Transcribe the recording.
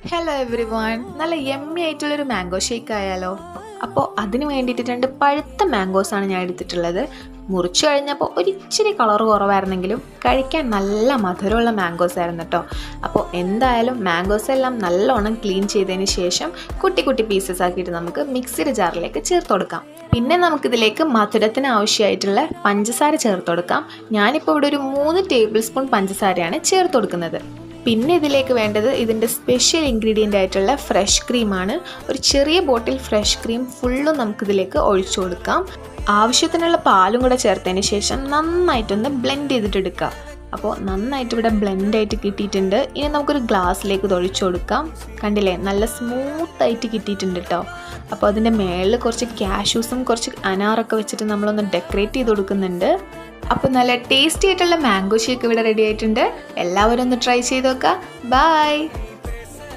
Hello every one, നല്ല yummy ആയിട്ടുള്ളൊരു mango shake ആയാലോ. അപ്പോൾ അതിന് വേണ്ടിയിട്ട് 2 പഴുത്ത മാംഗോസാണ് ഞാൻ എടുത്തിട്ടുള്ളത്. മുറിച്ച് കഴിഞ്ഞപ്പോൾ ഒരിച്ചിരി കളർ കുറവായിരുന്നെങ്കിലും കഴിക്കാൻ നല്ല മധുരമുള്ള മാംഗോസ് ആയിരുന്നു കേട്ടോ. അപ്പോൾ എന്തായാലും മാംഗോസ് എല്ലാം നല്ലോണം ക്ലീൻ ചെയ്തതിന് ശേഷം കുട്ടി കുട്ടി പീസസ് ആക്കിയിട്ട് നമുക്ക് മിക്സിയുടെ ജാറിലേക്ക് ചേർത്ത് കൊടുക്കാം. പിന്നെ നമുക്കിതിലേക്ക് മധുരത്തിന് ആവശ്യമായിട്ടുള്ള പഞ്ചസാര ചേർത്ത് കൊടുക്കാം. ഞാനിപ്പോൾ ഇവിടെ ഒരു 3 ടേബിൾ സ്പൂൺ പഞ്ചസാരയാണ് ചേർത്ത് കൊടുക്കുന്നത്. പിന്നെ ഇതിലേക്ക് വേണ്ടത് ഇതിൻ്റെ സ്പെഷ്യൽ ഇൻഗ്രീഡിയൻ്റ് ആയിട്ടുള്ള ഫ്രഷ് ക്രീമാണ്. ഒരു ചെറിയ ബോട്ടിൽ ഫ്രഷ് ക്രീം ഫുള്ളും നമുക്കിതിലേക്ക് ഒഴിച്ചു കൊടുക്കാം. ആവശ്യത്തിനുള്ള പാലും കൂടെ ചേർത്തതിന് ശേഷം നന്നായിട്ടൊന്ന് ബ്ലെൻഡ് ചെയ്തിട്ടെടുക്കുക. അപ്പോൾ നന്നായിട്ട് ഇവിടെ ബ്ലെൻഡായിട്ട് കിട്ടിയിട്ടുണ്ട്. ഇനി നമുക്കൊരു ഗ്ലാസ്സിലേക്ക് ഇത് ഒഴിച്ചു കൊടുക്കാം. കണ്ടില്ലേ, നല്ല സ്മൂത്തായിട്ട് കിട്ടിയിട്ടുണ്ട് കേട്ടോ. അപ്പോൾ അതിൻ്റെ മേളിൽ കുറച്ച് കാഷ്യൂസും കുറച്ച് അനാറൊക്കെ വെച്ചിട്ട് നമ്മളൊന്ന് ഡെക്കറേറ്റ് ചെയ്ത് കൊടുക്കുന്നുണ്ട്. അപ്പോൾ നല്ല ടേസ്റ്റി ആയിട്ടുള്ള മാംഗോ ഷേക്ക് ഇവിടെ റെഡി ആയിട്ടുണ്ട്. എല്ലാവരും ഒന്ന് ട്രൈ ചെയ്ത് നോക്കുക. ബൈ.